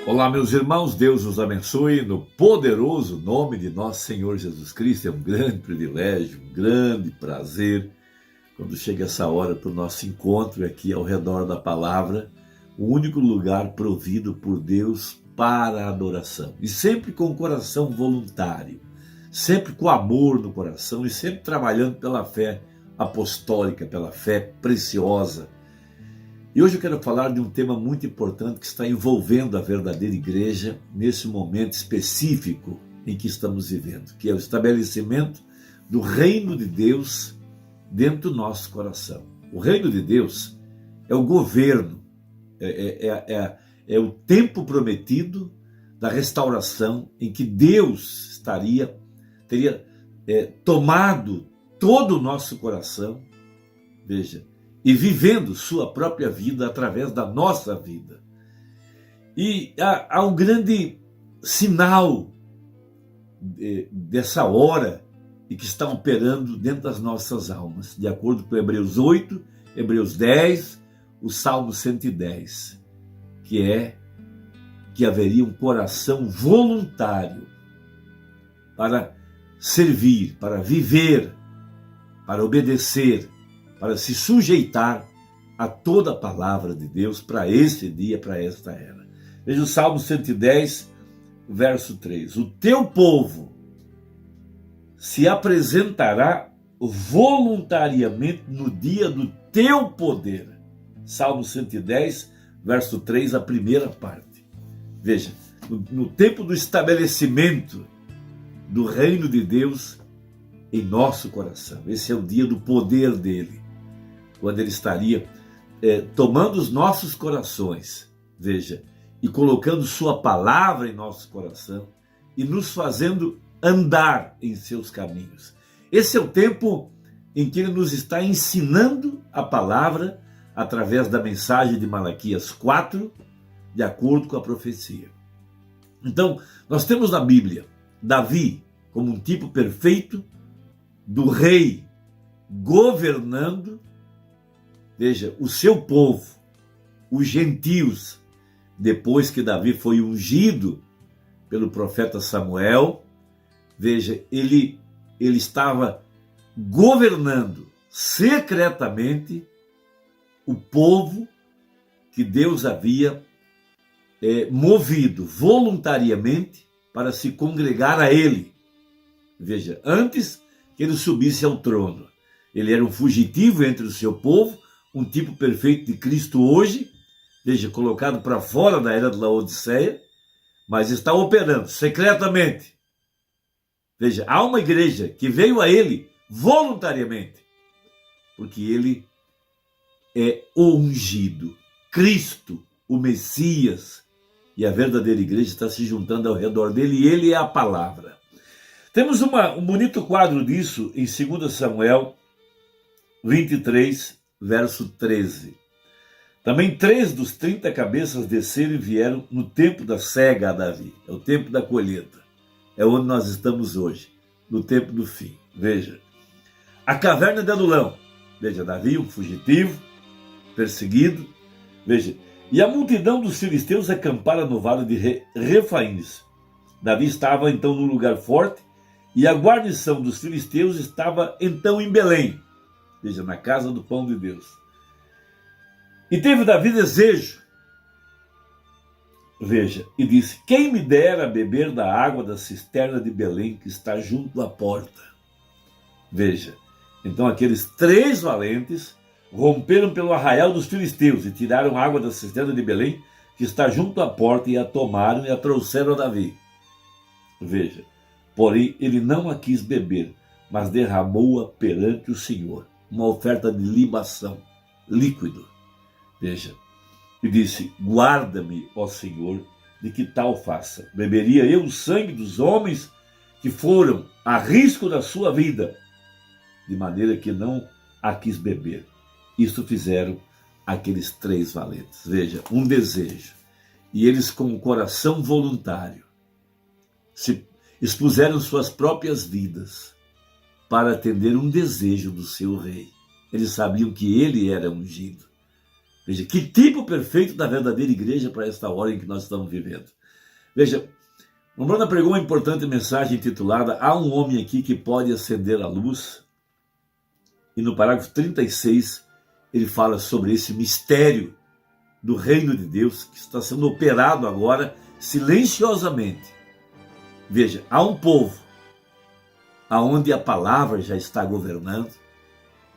Olá, meus irmãos, Deus os abençoe no poderoso nome de nosso Senhor Jesus Cristo. É um grande privilégio, um grande prazer quando chega essa hora para o nosso encontro aqui ao redor da palavra, o único lugar provido por Deus para a adoração. E sempre com o coração voluntário, sempre com amor no coração e sempre trabalhando pela fé apostólica, pela fé preciosa. E hoje eu quero falar de um tema muito importante que está envolvendo a verdadeira igreja nesse momento específico em que estamos vivendo, que é o estabelecimento do reino de Deus dentro do nosso coração. O reino de Deus é o governo, é o tempo prometido da restauração em que Deus teria tomado todo o nosso coração, veja, e vivendo sua própria vida através da nossa vida. E há um grande sinal dessa hora e que está operando dentro das nossas almas, de acordo com Hebreus 8, Hebreus 10, o Salmo 110, que haveria um coração voluntário para servir, para viver, para obedecer, para se sujeitar a toda a palavra de Deus para esse dia, para esta era. Veja o Salmo 110, verso 3. O teu povo se apresentará voluntariamente no dia do teu poder. Salmo 110, verso 3, a primeira parte. Veja, no tempo do estabelecimento do reino de Deus em nosso coração. Esse é o dia do poder dele, quando ele estaria tomando os nossos corações, veja, e colocando sua palavra em nosso coração e nos fazendo andar em seus caminhos. Esse é o tempo em que ele nos está ensinando a palavra através da mensagem de Malaquias 4, de acordo com a profecia. Então, nós temos na Bíblia Davi como um tipo perfeito do rei governando, veja, o seu povo, os gentios, depois que Davi foi ungido pelo profeta Samuel. Veja, ele estava governando secretamente o povo que Deus havia movido voluntariamente para se congregar a ele. Veja, antes que ele subisse ao trono, ele era um fugitivo entre o seu povo, um tipo perfeito de Cristo hoje, veja, colocado para fora da era de Laodiceia, mas está operando secretamente. Veja, há uma igreja que veio a ele voluntariamente, porque ele é o ungido, Cristo, o Messias, e a verdadeira igreja está se juntando ao redor dele, e ele é a palavra. Temos um bonito quadro disso em 2 Samuel 23, verso 13. Também 3 dos 30 cabeças desceram e vieram no tempo da cega a Davi. É o tempo da colheita. É onde nós estamos hoje, no tempo do fim. Veja, a caverna de Adulão. Veja, Davi, um fugitivo, perseguido. Veja, e a multidão dos filisteus acampara no vale de Refaíns. Davi estava então num lugar forte, e a guarnição dos filisteus estava então em Belém. Veja, na casa do pão de Deus. E teve Davi desejo, veja, e disse: quem me dera beber da água da cisterna de Belém, que está junto à porta. Veja, então aqueles 3 valentes romperam pelo arraial dos filisteus e tiraram água da cisterna de Belém, que está junto à porta, e a tomaram e a trouxeram a Davi. Veja, porém ele não a quis beber, mas derramou-a perante o Senhor, uma oferta de libação, líquido. Veja, e disse: guarda-me, ó Senhor, de que tal faça. Beberia eu o sangue dos homens que foram a risco da sua vida, de maneira que não a quis beber. Isso fizeram aqueles 3 valentes. Veja, um desejo. E eles, com o coração voluntário, se expuseram suas próprias vidas para atender um desejo do seu rei. Eles sabiam que ele era ungido. Veja, que tipo perfeito da verdadeira igreja para esta hora em que nós estamos vivendo. Veja, o Bruna pregou uma importante mensagem intitulada Há um homem aqui que pode acender a luz. E no parágrafo 36, ele fala sobre esse mistério do reino de Deus que está sendo operado agora silenciosamente. Veja, há um povo aonde a palavra já está governando,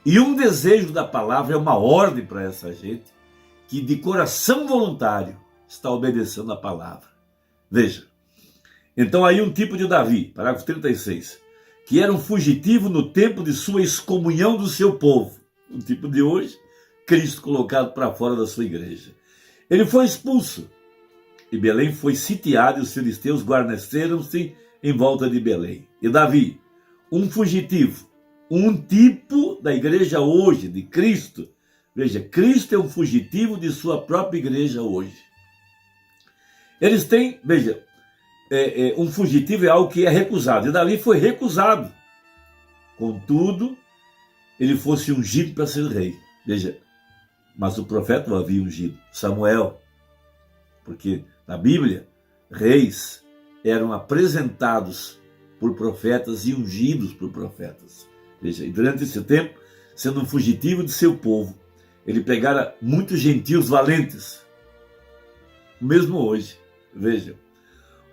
e um desejo da palavra é uma ordem para essa gente que de coração voluntário está obedecendo a palavra. Veja, então aí um tipo de Davi, parágrafo 36, que era um fugitivo no tempo de sua excomunhão do seu povo. Um tipo de hoje, Cristo colocado para fora da sua igreja. Ele foi expulso e Belém foi sitiada e os filisteus guarneceram-se em volta de Belém. E Davi, um fugitivo, um tipo da igreja hoje, de Cristo. Veja, Cristo é um fugitivo de sua própria igreja hoje. Eles têm, veja, um fugitivo é algo que é recusado. E Davi foi recusado. Contudo, ele fosse ungido para ser rei. Veja, mas o profeta o havia ungido, Samuel. Porque na Bíblia, reis eram apresentados por profetas e ungidos por profetas. Veja, e durante esse tempo, sendo um fugitivo de seu povo, ele pegara muitos gentios valentes. Mesmo hoje, veja,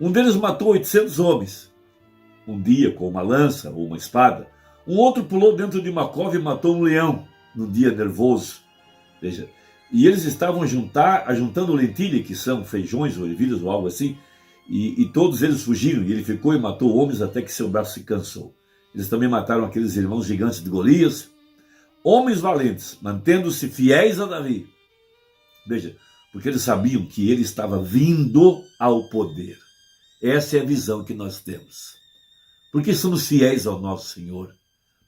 um deles matou 800 homens, um dia com uma lança ou uma espada. Um outro pulou dentro de uma cova e matou um leão, num dia nervoso. Veja, e eles estavam ajuntando lentilha, que são feijões ou ervilhas ou algo assim, e todos eles fugiram, e ele ficou e matou homens até que seu braço se cansou. Eles também mataram aqueles irmãos gigantes de Golias, homens valentes, mantendo-se fiéis a Davi. Veja, porque eles sabiam que ele estava vindo ao poder. Essa é a visão que nós temos. Porque somos fiéis ao nosso Senhor,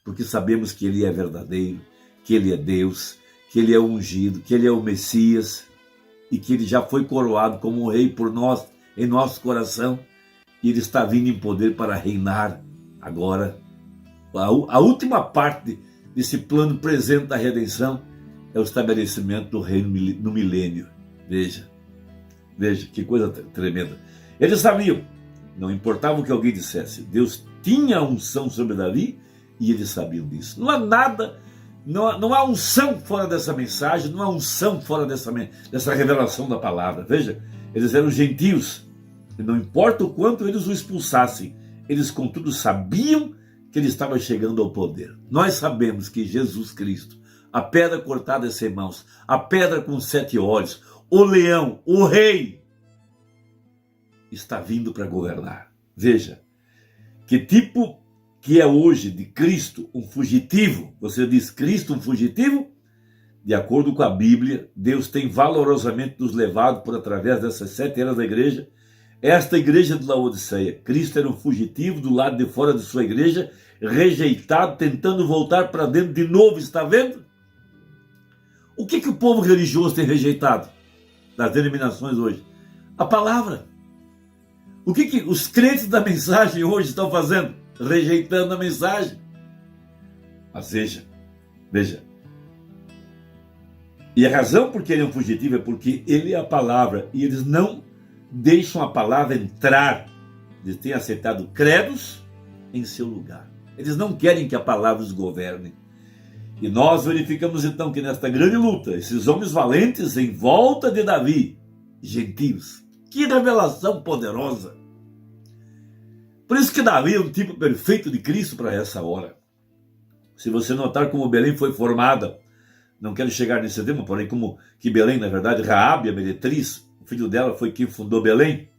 porque sabemos que Ele é verdadeiro, que Ele é Deus, que Ele é o ungido, que Ele é o Messias, e que Ele já foi coroado como um rei por nós, em nosso coração, e Ele está vindo em poder para reinar agora. A última parte desse plano presente da redenção é o estabelecimento do reino no milênio. Veja, que coisa tremenda. Eles sabiam, não importava o que alguém dissesse, Deus tinha a unção sobre Davi e eles sabiam disso. Não há nada, não há unção fora dessa mensagem, não há unção fora dessa revelação da palavra. Veja, eles eram gentios, e não importa o quanto eles o expulsassem, eles contudo sabiam que ele estava chegando ao poder. Nós sabemos que Jesus Cristo, a pedra cortada sem mãos, a pedra com 7 olhos, o leão, o rei, está vindo para governar. Veja, que tipo que é hoje de Cristo um fugitivo? Você diz Cristo um fugitivo? De acordo com a Bíblia, Deus tem valorosamente nos levado por através dessas 7 eras da igreja. Esta igreja de Laodiceia, Cristo era um fugitivo do lado de fora de sua igreja, rejeitado, tentando voltar para dentro de novo, está vendo? O que o povo religioso tem rejeitado das denominações hoje? A palavra. O que os crentes da mensagem hoje estão fazendo? Rejeitando a mensagem. Mas veja. E a razão por que ele é um fugitivo é porque ele é a palavra, e eles não deixam a palavra entrar. Eles têm aceitado credos em seu lugar. Eles não querem que a palavra os governe. E nós verificamos então que nesta grande luta, esses homens valentes em volta de Davi, gentios, que revelação poderosa. Por isso que Davi é um tipo perfeito de Cristo para essa hora. Se você notar como Belém foi formada, não quero chegar nesse tema, porém como que Belém, na verdade, Raabe, a meretriz, o filho dela foi quem fundou Belém,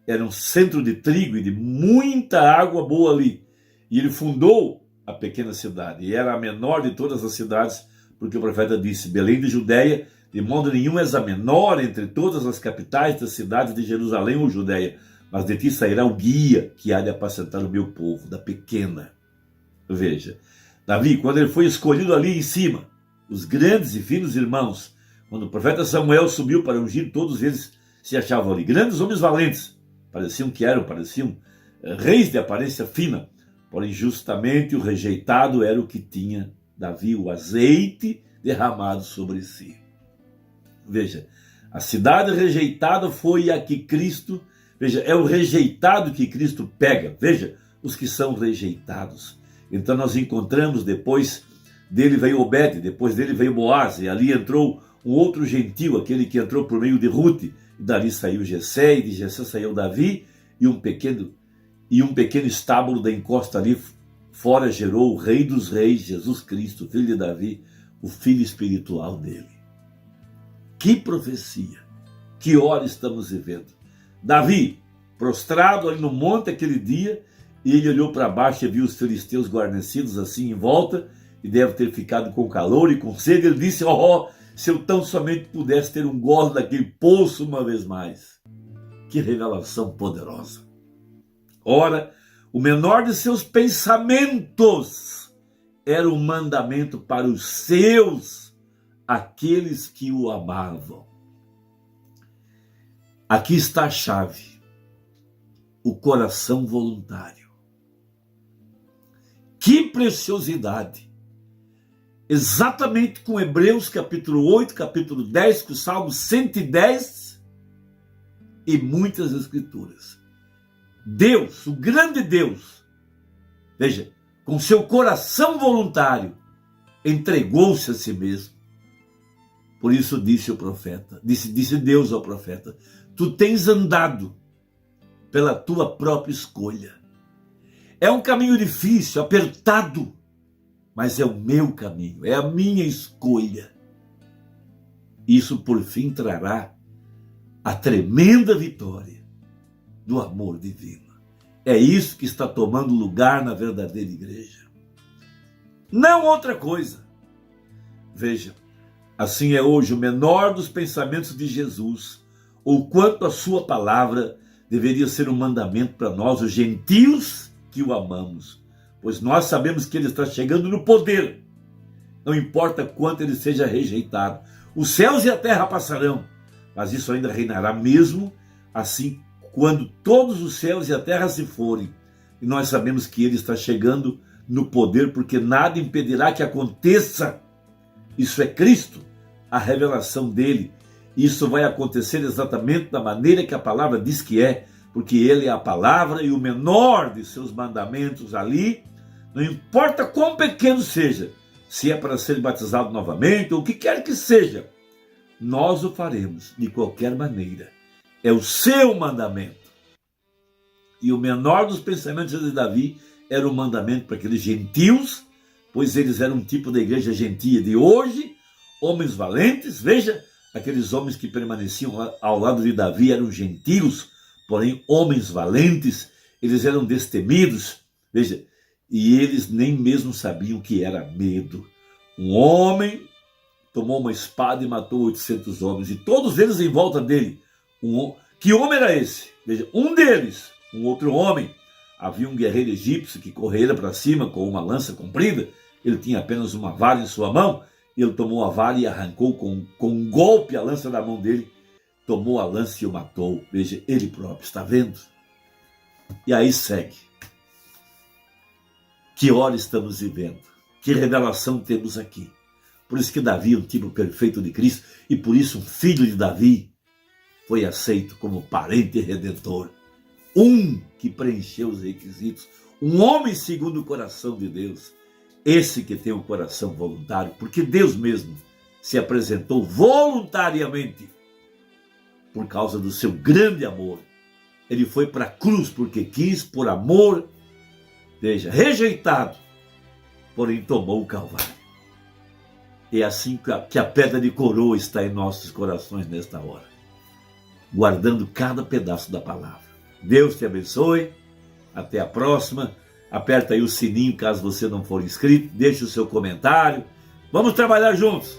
era um centro de trigo e de muita água boa ali. E ele fundou a pequena cidade, e era a menor de todas as cidades, porque o profeta disse, Belém de Judeia, de modo nenhum és a menor entre todas as capitais das cidades de Jerusalém ou Judeia, mas de ti sairá o guia que há de apacentar o meu povo, da pequena. Veja, Davi, quando ele foi escolhido ali em cima, os grandes e finos irmãos, quando o profeta Samuel subiu para ungir, todos eles se achavam ali, grandes homens valentes, pareciam reis de aparência fina, porém justamente o rejeitado era o que tinha Davi, o azeite derramado sobre si. Veja, a cidade rejeitada foi a que Cristo, veja, é o rejeitado que Cristo pega, veja, os que são rejeitados. Então nós encontramos, depois dele veio Obed, depois dele veio Boaz, e ali entrou um outro gentil, aquele que entrou por meio de Ruth, e dali saiu Jessé, e de Jessé saiu Davi, e um pequeno estábulo da encosta ali fora gerou o Rei dos Reis, Jesus Cristo, filho de Davi, o filho espiritual dele. Que profecia! Que hora estamos vivendo! Davi, prostrado ali no monte aquele dia, e ele olhou para baixo e viu os filisteus guarnecidos assim em volta, e deve ter ficado com calor e com sede. Ele disse: oh, se eu tão somente pudesse ter um gole daquele poço uma vez mais. Que revelação poderosa! Ora, o menor de seus pensamentos era um mandamento para os seus, aqueles que o amavam. Aqui está a chave: o coração voluntário. Que preciosidade! Exatamente com Hebreus capítulo 8, capítulo 10, com o Salmo 110 e muitas escrituras. Deus, o grande Deus, veja, com seu coração voluntário, entregou-se a si mesmo. Por isso disse o profeta, disse Deus ao profeta: tu tens andado pela tua própria escolha. É um caminho difícil, apertado, mas é o meu caminho, é a minha escolha. Isso por fim trará a tremenda vitória do amor divino. É isso que está tomando lugar na verdadeira igreja. Não outra coisa. Veja, assim é hoje o menor dos pensamentos de Jesus, ou quanto a sua palavra deveria ser um mandamento para nós, os gentios que o amamos, pois nós sabemos que ele está chegando no poder, não importa quanto ele seja rejeitado. Os céus e a terra passarão, mas isso ainda reinará mesmo assim quando todos os céus e a terra se forem. E nós sabemos que ele está chegando no poder, porque nada impedirá que aconteça. Isso é Cristo, a revelação dele. Isso vai acontecer exatamente da maneira que a palavra diz que é, porque ele é a palavra, e o menor de seus mandamentos ali, não importa quão pequeno seja, se é para ser batizado novamente, ou o que quer que seja, nós o faremos de qualquer maneira. É o seu mandamento. E o menor dos pensamentos de Davi era o mandamento para aqueles gentios, pois eles eram um tipo da igreja gentia de hoje, homens valentes. Veja, aqueles homens que permaneciam ao lado de Davi eram gentios, porém homens valentes, eles eram destemidos. Veja, e eles nem mesmo sabiam o que era medo. Um homem tomou uma espada e matou 800 homens, e todos eles em volta dele. Que homem era esse? Veja, um deles, um outro homem. Havia um guerreiro egípcio que correra para cima com uma lança comprida. Ele tinha apenas uma vara em sua mão. Ele tomou a vara e arrancou com um golpe a lança da mão dele. Tomou a lança e o matou. Veja, ele próprio, está vendo? E aí segue. Que hora estamos vivendo? Que revelação temos aqui? Por isso que Davi é um tipo perfeito de Cristo, e por isso um filho de Davi foi aceito como parente redentor. Um que preencheu os requisitos. Um homem segundo o coração de Deus. Esse que tem um coração voluntário, porque Deus mesmo se apresentou voluntariamente por causa do seu grande amor. Ele foi para a cruz porque quis, por amor, veja, rejeitado, porém tomou o Calvário. É assim que a pedra de coroa está em nossos corações nesta hora, guardando cada pedaço da palavra. Deus te abençoe. Até a próxima. Aperta aí o sininho caso você não for inscrito. Deixe o seu comentário. Vamos trabalhar juntos.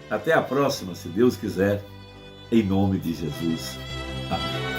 Até a próxima, se Deus quiser. Em nome de Jesus. Amém.